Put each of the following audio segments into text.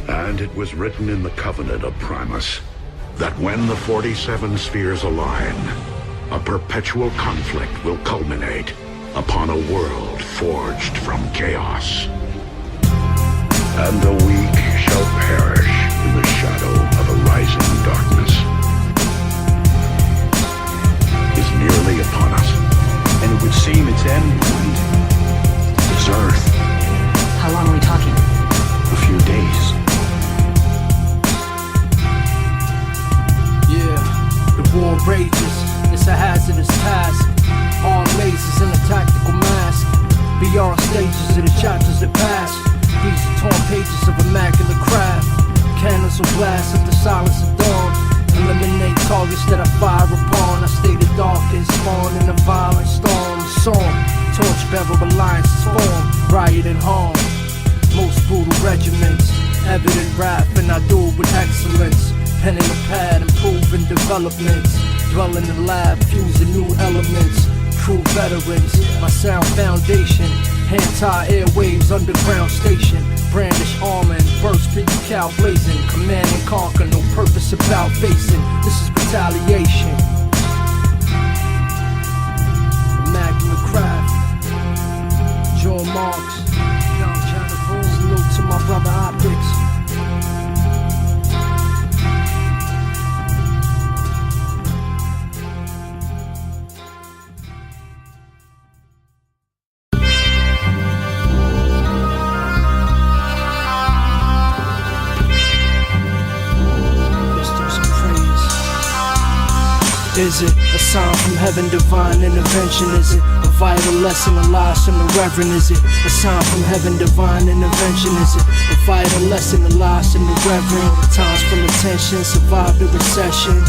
And it was written in the covenant of Primus that when the 47 spheres align, a perpetual conflict will culminate upon a world forged from chaos. And the weak shall perish in the shadow of a rising darkness. Is nearly upon us. And it would seem its end point is Earth. How long are we talking? A few days. Yeah, the war rages. It's a hazardous task. All mazes in a tactical mask. Beyond stages of the chapters that pass. These are torn pages of Immaculate Craft. Cannons will blast at the silence of dawn. Eliminate targets that I fire upon. I stay the darkest, spawn in a violent storm. Song, torch bearer alliances form. Riot and harm. Most brutal regiments. Evident rap and I do it with excellence. Pen in the pad, improving developments. Dwell in the lab, fusing new elements. True veterans, my sound foundation. Hand-tie airwaves, underground station. Brandish armor and burst big cow blazing. Command and conquer, no purpose about facing. This is retaliation. Immaculate Craft. John Marx. Salute to my brother Optics. Is it a sign from heaven, divine intervention? Is it a vital lesson, a loss from the reverend? Is it a sign from heaven, divine intervention? Is it a vital lesson, a loss from the reverend? Times full of tension, survived the recession.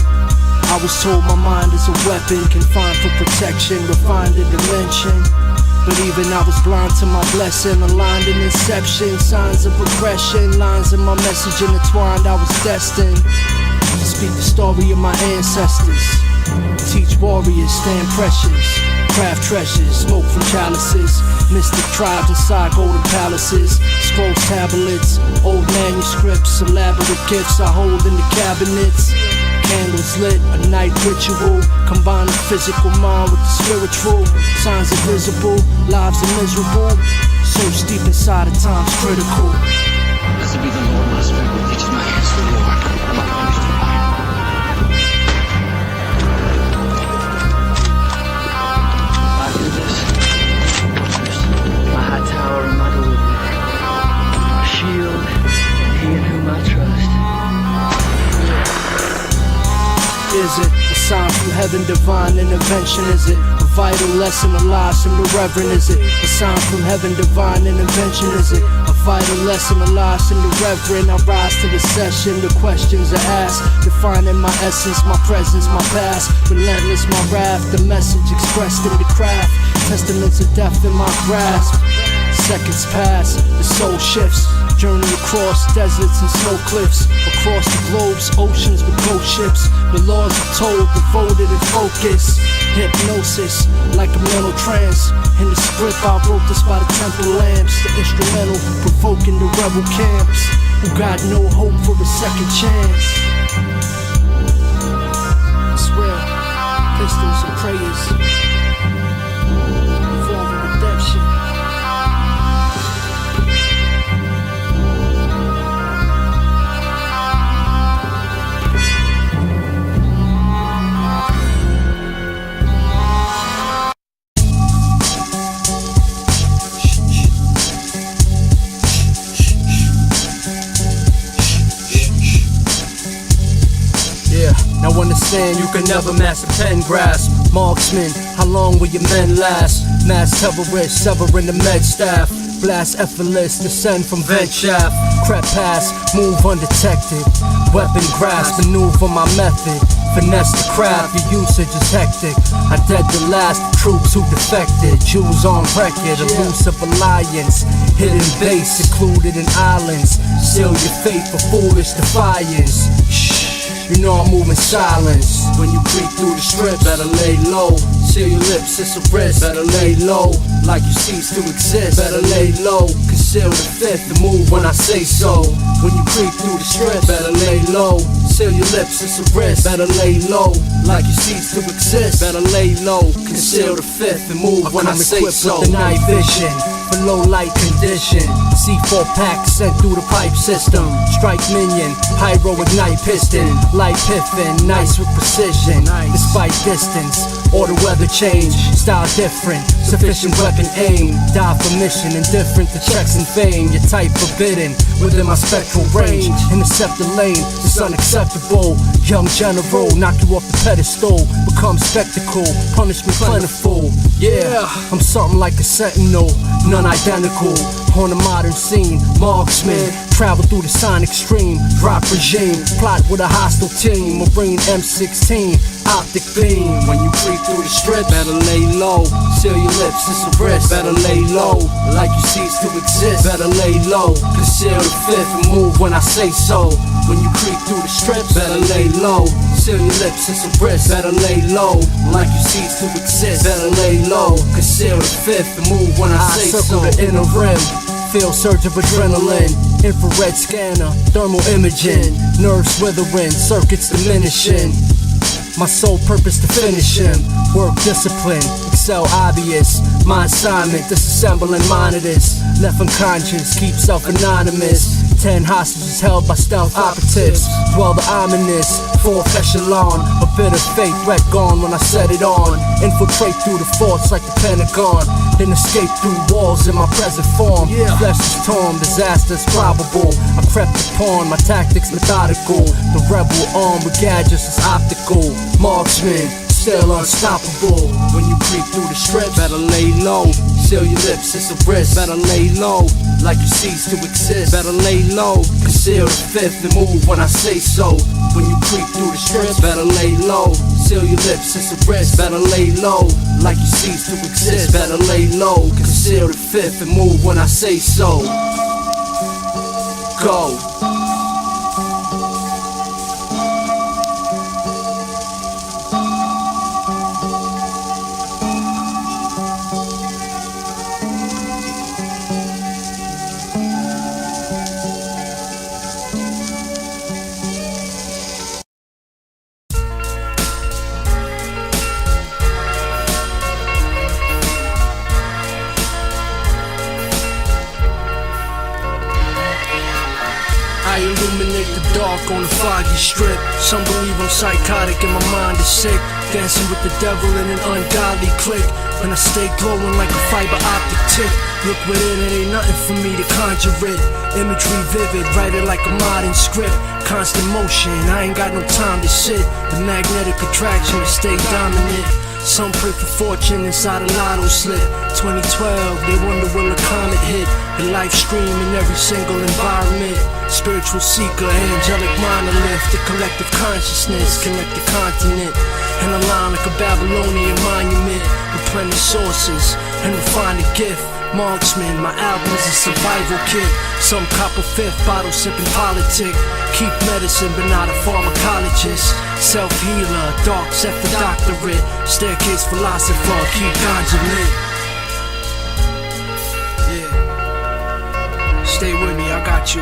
I was told my mind is a weapon, confined for protection, refined the dimension. But even I was blind to my blessing, aligned in inception. Signs of progression, lines in my message intertwined. I was destined to speak the story of my ancestors. Teach warriors, stand precious. Craft treasures, smoke from chalices. Mystic tribes inside golden palaces. Scrolls, tablets, old manuscripts. Elaborate gifts I hold in the cabinets. Candles lit, a night ritual. Combine the physical mind with the spiritual. Signs invisible, lives are miserable. Search deep inside of times critical. Blessed be the Lord, my spirit, which teaches my hands for war. My fingers to fight. My high tower and my deliverer, my shield, and he in whom I trust. Is it a sign from heaven, divine intervention? Is it a vital lesson, a loss from the reverend? Is it a sign from heaven, divine intervention? Is it a vital lesson, a loss in the reverend? I rise to the session, the questions are asked, defining my essence, my presence, my past. Relentless, my wrath, the message expressed in the craft. Testaments of death in my grasp. Seconds pass, the soul shifts. Journey across deserts and snow cliffs. Across the globes, oceans with ghost ships. The laws are told, devoted and focused. Hypnosis, like a mental trance. In the script I wrote this by the temple lamps. The instrumental, provoking the rebel camps who got no hope for a second chance. It's real, pistols and prayers. For redemption. Now understand, you can never master pen grasp. Marksman, how long will your men last? Mass terrorist, severing the med staff. Blast effortless, descend from vent shaft. Crep pass, move undetected. Weapon grasp, maneuver my method. Finesse the craft, your usage is hectic. I dead the last troops who defected. Jews on record, elusive alliance. Hidden base, secluded in islands. Seal your fate for foolish defiance. Shh. You know I'm moving silence. When you creep through the strip, better lay low. seal your lips, it's a risk. Better lay low, like you cease to exist. Better lay low, conceal the fifth and move when I say so. When you creep through the strips, better lay low, seal your lips, it's a risk. Better lay low, like you cease to exist. Better lay low, conceal the fifth and move when I say so. With the night vision, for low light condition, C4 pack sent through the pipe system. Strike minion, pyro ignite piston, light piffin, nice with precision. Despite distance or the weather change, style different, sufficient weapon aim. Die for mission, indifferent to checks and fame. Your type forbidden within my spectral range. Intercept the lane, it's unacceptable. Young general, knock you off the pedestal. Become spectacle, punishment plentiful. Yeah, I'm something like a sentinel, none identical. On the modern scene, marksman, travel through the sonic stream. Drop regime, plot with a hostile team. Marine M16, optic beam. When you creep through the strip, better lay low, seal your lips, it's a risk. Better lay low, like you cease to exist. Better lay low, conceal the fifth and move when I say so. When you creep through the strips, better lay low, seal your lips, it's a risk. Better lay low, like you cease to exist. Better lay low, conceal the fifth and move when I say so. Circle the inner rim, feel surge of adrenaline. Infrared scanner, thermal imaging. Nerves withering, circuits diminishing. My sole purpose to finish him. Work discipline, excel obvious. My assignment, disassembling monitors. Left unconscious, keep self anonymous. 10 hostages held by stealth operatives. Dwell the ominous, fourth echelon. A bit of fate, wreck gone when I set it on. Infiltrate through the forts like the Pentagon. Then escape through walls in my present form. Flesh is torn, disaster's probable. I crept upon, my tactics methodical. The rebel armed with gadgets is optical. Marksman, still unstoppable. When you creep through the strips, better lay low, seal your lips, it's a risk. Better lay low, like you cease to exist. Better lay low, conceal the fifth and move when I say so. When you creep through the strips, better lay low, seal your lips, it's a risk. Better lay low, like you cease to exist. Better lay low, conceal the fifth and move when I say so. Go. I illuminate the dark on the foggy strip. Some believe I'm psychotic and my mind is sick. Dancing with the devil in an ungodly clique. When I stay glowing like a fiber optic tip. Look within, it ain't nothing for me to conjure it. Imagery vivid, write it like a modern script. Constant motion, I ain't got no time to sit. The magnetic attraction to stay dominant. Some pray for fortune inside a lotto slip. 2012, they wonder will a comet hit. The life stream in every single environment. Spiritual seeker, angelic monolith. The collective consciousness connect the continent. And align like a Babylonian monument. Replenish sources and refine the gift. Marksman, my album is a survival kit. Some copper fifth, bottle sipping politic. Keep medicine but not a pharmacologist. Self-healer, dark sector doctorate. Staircase philosopher, keep ganja lit. Yeah. Stay with me, I got you.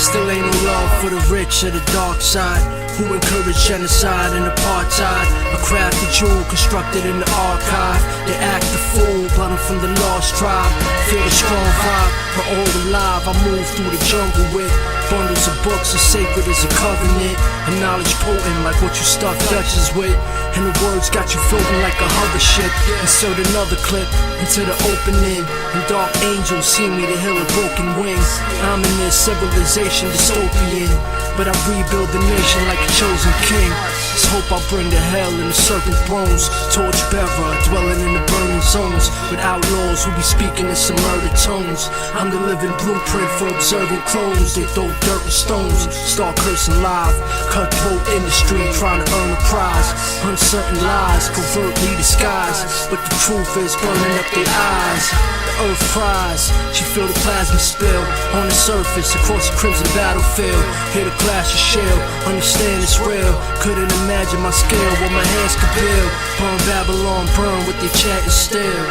Still ain't no love for the rich or the dark side. Who encourage genocide and apartheid? A crafted jewel constructed in the archive. They act the fool, but I'm from the lost tribe. Feel the strong vibe, we're all alive. I move through the jungle with bundles of books as sacred as a covenant. And knowledge potent like what you stuff Dutchess with. And the words got you floating like a hover ship. Insert another clip into the opening. And dark angels see me to heal a broken wings. I'm in this civilization dystopian, but I rebuild the nation like a chosen king. Let's hope I bring the hell in the serpent thrones. Torch bearer, dwelling in the burning zones. With outlaws who be speaking in some murder tones. I'm the living blueprint for observing clones. They throw dirt and stones, start cursing live. Cutthroat industry trying to earn a prize. Uncertain lies, covertly disguised, but the truth is burning up their eyes. The earth cries, she feel the plasma spill on the surface across the crimson battlefield. Hear the clash of shell, understand it's real. Couldn't imagine my scale, what my hands could build. Burn Babylon, burn with their chanting still.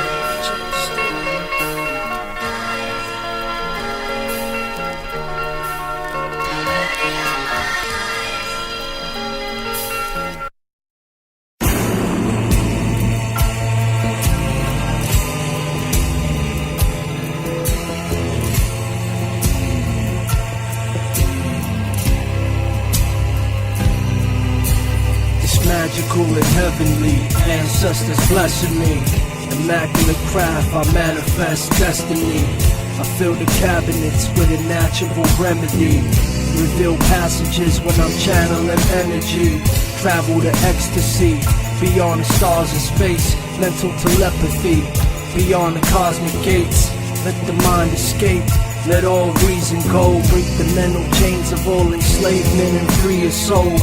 Magical and heavenly, ancestors blessing me. Immaculate craft, I manifest destiny. I fill the cabinets with a natural remedy. Reveal passages when I'm channeling energy. Travel to ecstasy, beyond the stars and space. Mental telepathy, beyond the cosmic gates. Let the mind escape, let all reason go. Break the mental chains of all enslavement and free your soul.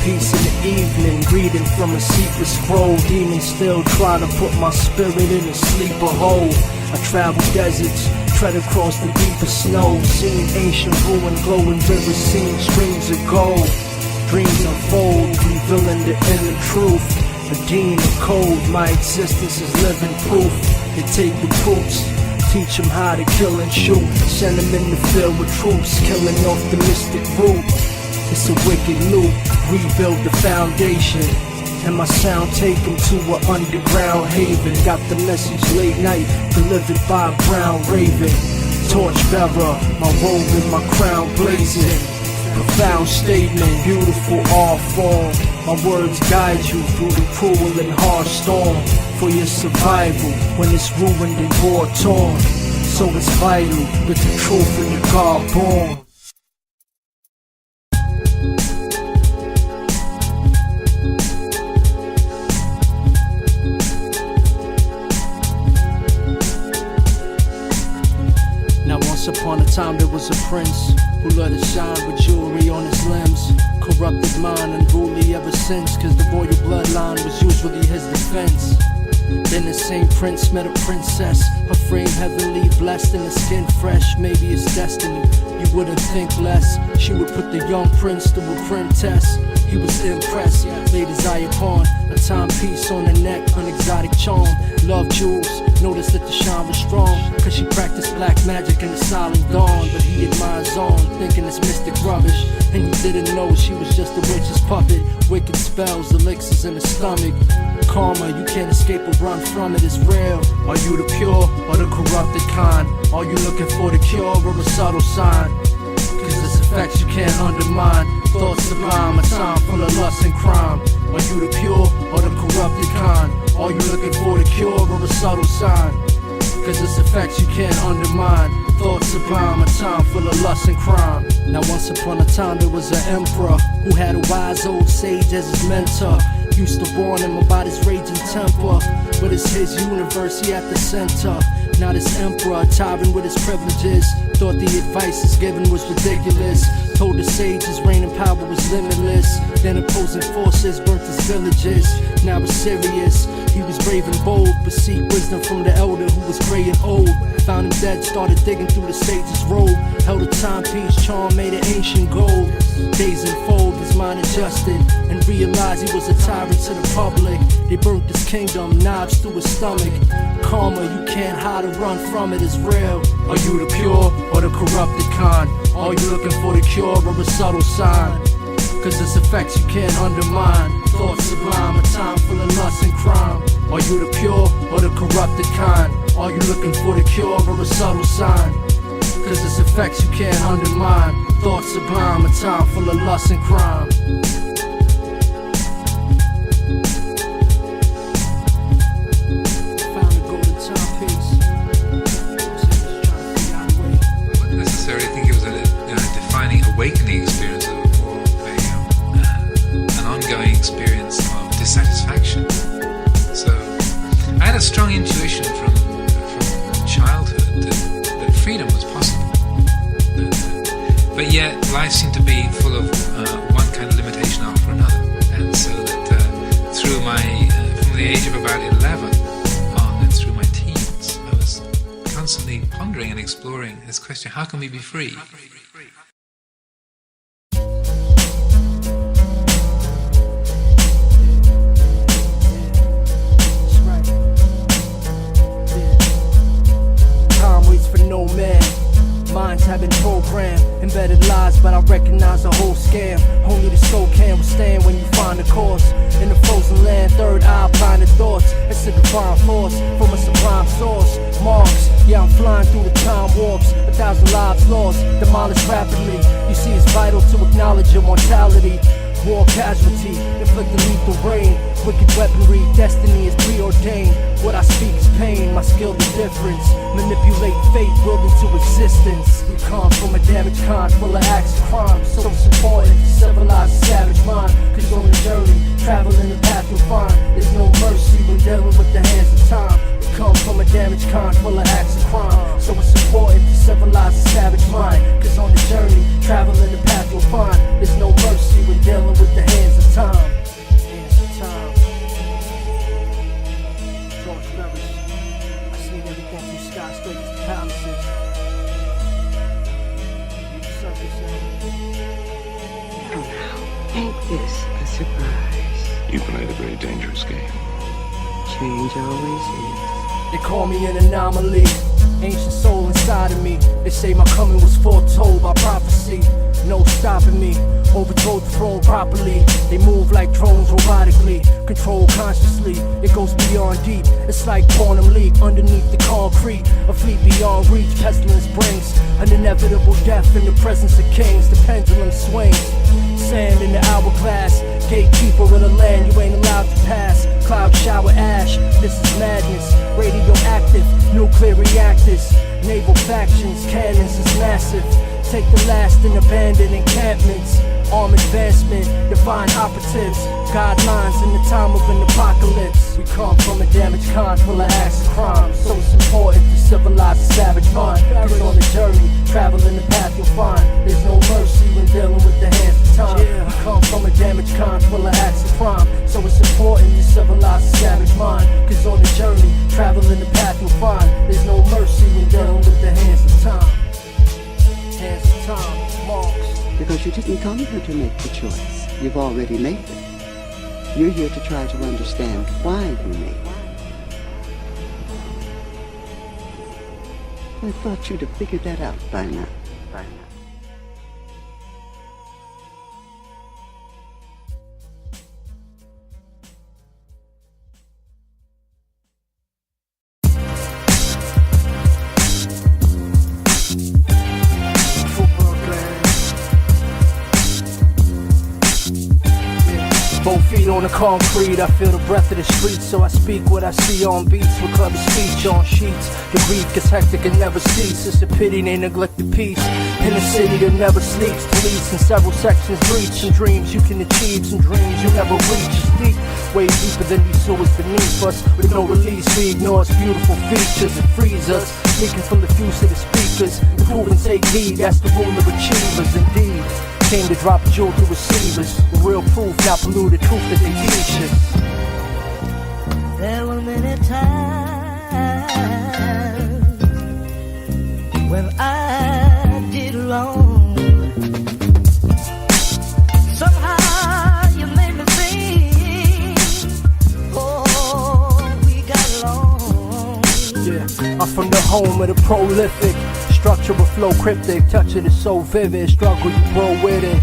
Peace in the evening, reading from a secret scroll. Demons still try to put my spirit in a sleeper hole. I travel deserts, tread across the deepest snow. Seeing ancient ruin, glowing rivers, seeing streams of gold. Dreams unfold, revealing the inner truth. A dean of code, my existence is living proof. They take recruits, teach them how to kill and shoot. Send them in the field with troops, killing off the mystic root. It's a wicked loop, rebuild the foundation. And my sound take them to an underground haven. Got the message late night, delivered by a brown raven. Torch bearer, my robe and my crown blazing. Profound statement, beautiful art form. My words guide you through the cruel and harsh storm. For your survival, when it's ruined and war torn. So it's vital, with the truth and the God born. Upon a time there was a prince who let it shine with jewelry on his limbs. Corrupted mind, unruly ever since, cause the royal bloodline was usually his defense. Then the same prince met a princess, her frame heavenly blessed and her skin fresh. Maybe it's destiny, you wouldn't think less. She would put the young prince through a print test. He was impressed, laid his eye upon a timepiece on her neck, an exotic charm. Love jewels, noticed that the shine was strong, cause she practiced black magic in the silent dawn. But he admires on, thinking it's mystic rubbish. And he didn't know she was just a witch's puppet. Wicked spells, elixirs in the stomach. Karma, you can't escape or run from it, it's real. Are you the pure or the corrupted kind? Are you looking for the cure or a subtle sign? Cause it's effects you can't undermine. Thoughts sublime, a time full of lust and crime. Are you the pure or the corrupted kind? Are you looking for the cure or a subtle sign? Cause it's effects you can't undermine. Thoughts sublime, a time full of lust and crime. Now once upon a time there was an emperor who had a wise old sage as his mentor. Used to warn him about his raging temper, but it's his universe, he at the center. Now this emperor, tyrant with his privileges, thought the advice he's given was ridiculous. Told the sage his reign and power was limitless. Then opposing forces burnt his villages. Now it's serious, he was brave and bold, but seek wisdom from the elder who was gray and old. Found him dead, started digging through the sage's robe. Held a timepiece, charm made of ancient gold. Days unfold, his mind adjusted, and realized he was a tyrant to the public. They burnt his kingdom, knives through his stomach. Karma, you can't hide or run from it, it's real. Are you the pure or the corrupted kind? Are you looking for the cure or a subtle sign? Cause it's effects you can't undermine. Thoughts sublime, a time full of lust and crime. Are you the pure or the corrupted kind? Are you looking for the cure or a subtle sign? Cause it's effects you can't undermine. Thoughts sublime, a time full of lust and crime. Awakening experience or an ongoing experience of dissatisfaction. So I had a strong intuition from childhood that yet life seemed to be full of one kind of limitation after another. And so that through my, from the age of about 11 on and through my teens, I was constantly pondering and exploring this question, how can we be free? For no man, minds have been programmed, embedded lies, but I recognize the whole scam. Only the soul can withstand when you find the cause. In the frozen land, third eye, blinded thoughts. It's a divine force from a sublime source. Marx, yeah, I'm flying through the time warps. 1,000 lives lost, demolished rapidly. You see, it's vital to acknowledge your mortality. War casualty, inflicting lethal rain. Wicked weaponry, destiny is preordained. What I speak is pain, my skill the difference. Manipulate fate, willed into existence. We come from a damaged kind, full of acts of crime. So it's important to civilize a savage mind. Cause on the journey, traveling the path you'll find. There's no mercy when dealing with the hands of time. We come from a damaged kind, full of acts of crime. So it's important to civilize a savage mind. Cause on the journey, traveling the path you'll find. There's no mercy when dealing with the hands of time. Hands of time. George Ferris. I seen everything through skyscrapers to palaces. You the circus, Oh, now, ain't this a surprise? You played a very dangerous game. Change always is. They call me an anomaly. Ancient soul inside of me. They say my coming was foretold by prophecy. No stopping me. Overthrow the throne properly. They move like drones robotically. Control consciously. It goes beyond deep. It's like quantum leap underneath the concrete. A fleet beyond reach. Pestilence brings an inevitable death in the presence of kings. The pendulum swings. Sand in the hourglass. Gatekeeper of the land you ain't allowed to pass. Cloud shower ash. This is madness. Radioactive. Nuclear reactors. Naval factions. Cannons is massive. Take the last and abandon encampments. Arm advancement, divine operatives. Guidelines in the time of an apocalypse. We come from a damaged kind full of acts of crime. So it's important to civilize a savage mind. Cause on the journey, traveling the path you'll find. There's no mercy when dealing with the hands of time. We come from a damaged kind full of acts of crime. So it's important to civilize a savage mind. Cause on the journey, traveling the path you'll find. There's no mercy when dealing with the hands of time. Hands of time, Marx. Because you didn't come here to make the choice. You've already made it. You're here to try to understand why you made it. I thought you'd have figured that out by now. Both feet on the concrete, I feel the breath of the streets. So I speak what I see on beats with clever speech on sheets. The grief gets hectic and never cease. It's a pity they neglect the peace. In a city that never sleeps, police in several sections breach. Some dreams you can achieve, some dreams you never reach. It's deep, way deeper than these sewers beneath us. With no release, we ignore its beautiful features. It frees us, leaking from the fuse of the speakers. Improve and take heed, that's the rule of achievers indeed. Came to drop a jewel through receivers. The real proof, not polluted truth that they teach us. There were many times when I did wrong. Somehow you made me think, oh, we got along. Yeah, I'm from the home of the prolific. Structure with flow cryptic, touch it is so vivid. Struggle, you grow with it.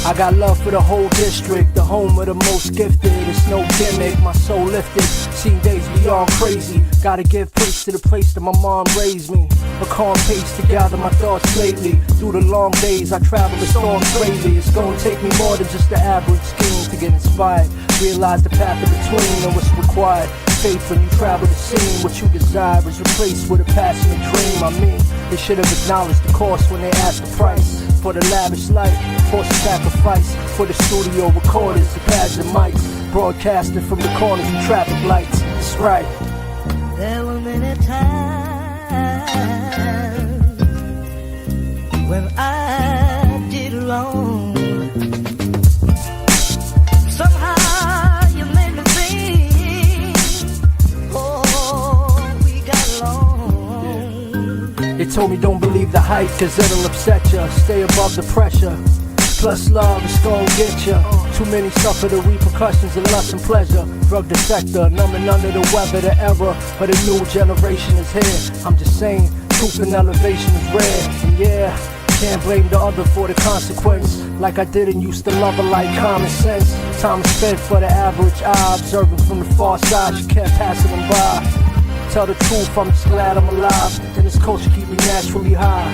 I got love for the whole district, the home of the most gifted. It's no gimmick, my soul lifted. Seen days beyond crazy. Gotta give praise to the place that my mom raised me. A calm pace to gather my thoughts lately. Through the long days I travel the storms bravely. It's gonna take me more than just the average scheme to get inspired. Realize the path in between and what's required. Faith when you travel the scene. What you desire is replaced with a passionate dream. I mean, they should have acknowledged the cost when they asked the price. For the lavish life, forced to sacrifice. For the studio recorders, the pads and mics. Broadcasting from the corners and traffic lights. That's right. There were many times when I They told me don't believe the hype, cause it'll upset ya. Stay above the pressure. Plus love is gon' get ya. Too many suffer the repercussions of lust and pleasure. Drug the sector, numbing under the weather. The era of the new generation is here. I'm just saying, truth and elevation is rare. And yeah, can't blame the other for the consequence. Like I didn't used to love her like common sense. Time is spent for the average eye, observing from the far side. You can't pass them by. Tell the truth, I'm just glad I'm alive. And this culture keep me naturally high.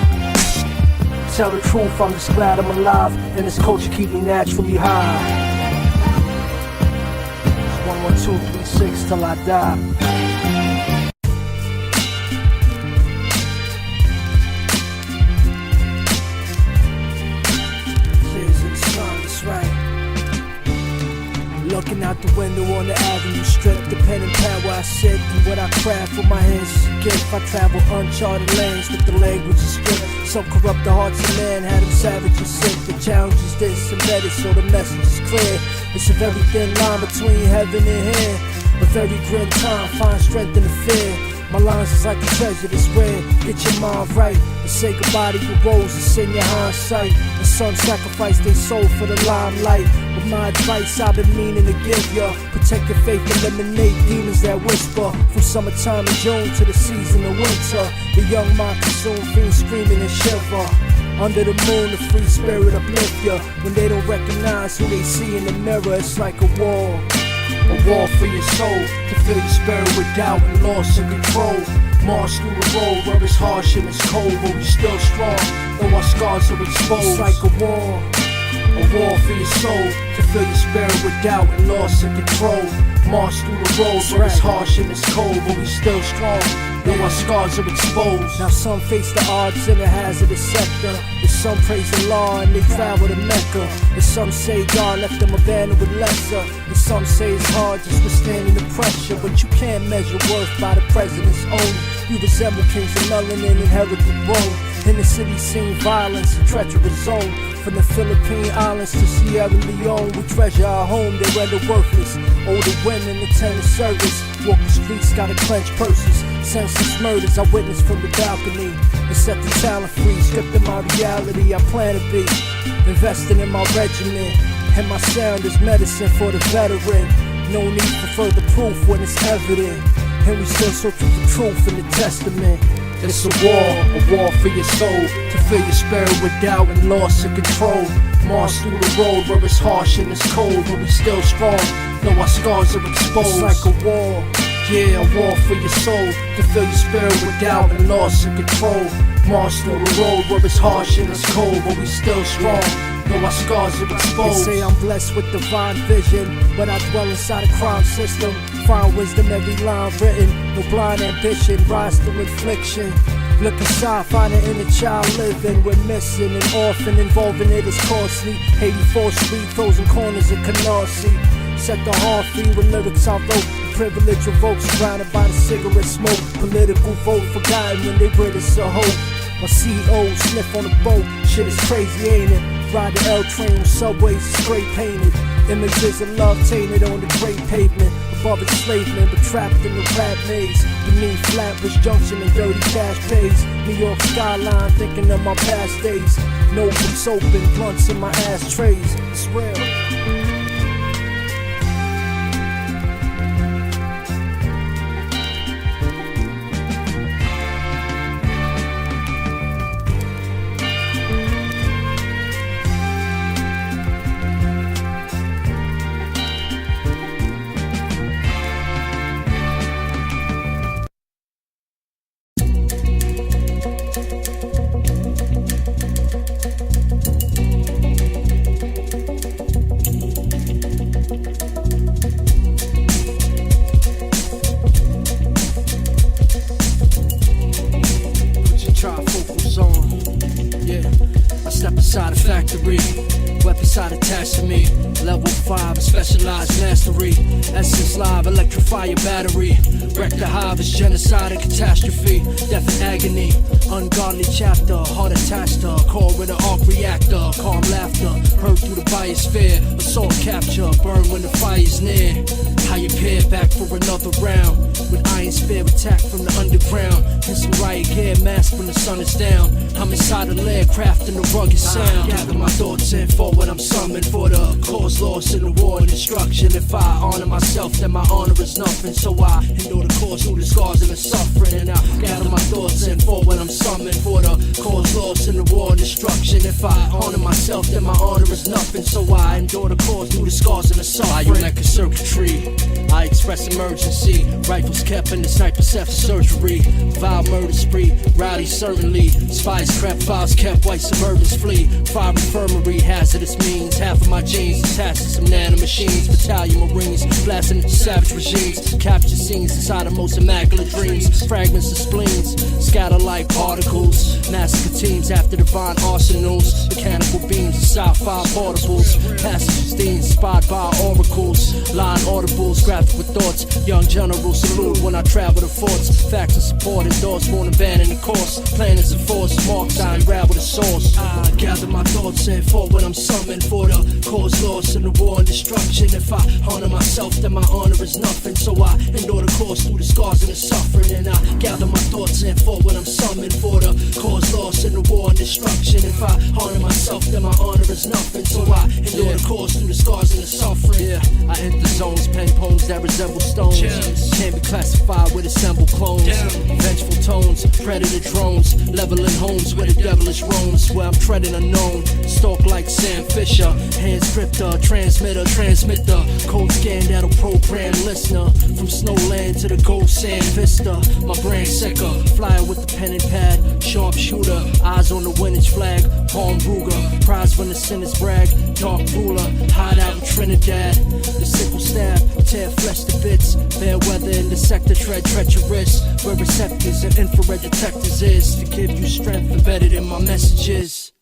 Tell the truth, I'm just glad I'm alive. And this culture keep me naturally high. It's 1, 1, 2, 3, 6 till I die. Looking out the window on the avenue strip, the pen and pad where I sit and what I craft with my hands is a gift. I travel uncharted lanes with the language of script. Some corrupt the hearts of man, had them savage and sick. The challenge is this, embedded so the message is clear. It's a very thin line between heaven and here. A very grim time, find strength in the fear. My lines is like a treasure that's rare. Get your mind right and say goodbye to your woes and send your hindsight. And some sacrifice their soul for the limelight. With my advice I've been meaning to give ya. Protect your faith, eliminate demons that whisper. From summertime in June to the season of winter. The young mind consumed fiends screaming and shiver. Under the moon, the free spirit uplift ya. When they don't recognize who they see in the mirror, it's like a war. A war for your soul, to fill your spirit with doubt and loss of control. March through the road where it's harsh and it's cold, but we still strong, though our scars are exposed. It's like a war for your soul, to fill your spirit with doubt and loss of control. March through the road where it's harsh and it's cold, but we still strong, though our scars are exposed. Now some face the odds in a hazardous sector. There's some praise the law and they travel to Mecca. And some say God left them abandoned with lesser. And some say it's hard just withstanding the pressure. But you can't measure worth by the president's own. You resemble kings of melanin inherited Rome. In the city seen violence and treacherous zone. From the Philippine Islands to Sierra Leone, we treasure our home, they render worthless. Older women attend the service. Walk the streets, gotta clench purses. Senseless murders I witnessed from the balcony. And set the talent free, scripting my reality I plan to be. Investing in my regiment, and my sound is medicine for the veteran. No need for further proof when it's evident. And we still searching for truth in the testament. It's a war for your soul, to fill your spirit with doubt and loss of control. March through the road where it's harsh and it's cold, but we still strong, though our scars are exposed. It's like a war, yeah, a war for your soul, to fill your spirit with doubt and loss of control. March through the road where it's harsh and it's cold, but we still strong, though our scars are exposed. They say I'm blessed with divine vision, but I dwell inside a crime system. Find wisdom every line written, no blind ambition, rise through infliction. Look inside, find an inner child living. We're missing an orphan, involving it is costly. 84th Street, frozen corners of Canarsie. Set the heart free with lyrics I wrote. Privilege revoked, surrounded by the cigarette smoke. Political vote forgotten when they rid us of hope. My CEO sniff on the boat, shit is crazy, ain't it? Ride the L train on subways, it's spray painted. Images of love tainted on the great pavement. Above enslavement, but trapped in the rat maze. Beneath Flatbush Junction and dirty cash pays. New York skyline, thinking of my past days. Notebooks open, blunts in my ashtrays. It's real. Inside a factory, weapons side attached to me. Level 5, a specialized mastery. Essence live, electrify your battery. Wreck the hive, it's genocide and catastrophe. Death and agony, ungodly chapter. Heart attached to, core with an arc reactor. Calm laughter, heard through the biosphere. A assault, capture, burn when the fire's near. How you pair back for another round with iron spear attack from the underground and some riot gear mask when the sun is down. I'm inside a lair crafting the rugged sound. Gather my thoughts in for what I'm summoned for the cause lost in the war and destruction. If I honor myself, then my honor is nothing. So I endure the course through the scars and the suffering. And I gather my thoughts in for what I'm summoned for the cause lost in the war and destruction. If I honor myself, then my honor is nothing. So I endure the course through the scars and the suffering. Biometric circuitry, I express emergency. Rifles kept in the sniper's after surgery. Vile murder spree, rowdy certainly. Spies crept, files kept, white suburbans flee. Fire infirmary, hazardous means. Half of my genes attached to some nanomachines. Battalion marines, blasting savage regimes. Capture scenes inside of most immaculate dreams. Fragments of spleens, scatter like particles. Massacre teams after divine arsenals. Mechanical beams inside fire particles. Passages inspired by oracles. Line audibles, graphic with thoughts. Young general salute when I travel the forts. Facts and support endorsed, born abandon the course. Planets and force, marked, I unravel the source. I gather my thoughts in for when I'm summoned for the cause lost in the war and destruction. If I honor myself, then my honor is nothing. So I endure the course through the scars and the suffering. And I gather my thoughts in for when I'm summoned for the cause lost in the war and destruction. If I honor myself, then my honor is nothing. So I endure the course through the scars and the suffering. Yeah, I enter zones, pen poems that resemble stones. Can't be classified with assembled clones. Vengeful tones, predator drones, leveling homes where the devilish roams. Where I'm treading unknown, stalk like Sam Fisher. Hand scripter, transmitter, code scan that'll program listener. From snowland to the gold sand vista. My brain sicker, flyer with the pen and pad. Sharpshooter, eyes on the winnage flag. Palm Ruger, prize when the sinners brag. Dark ruler, hide out in Trinidad. The sickle stab, tear flesh to bits. Fair weather in the sector, tread treacherous. Where receptors and infrared detectors is to give you strength embedded in my messages.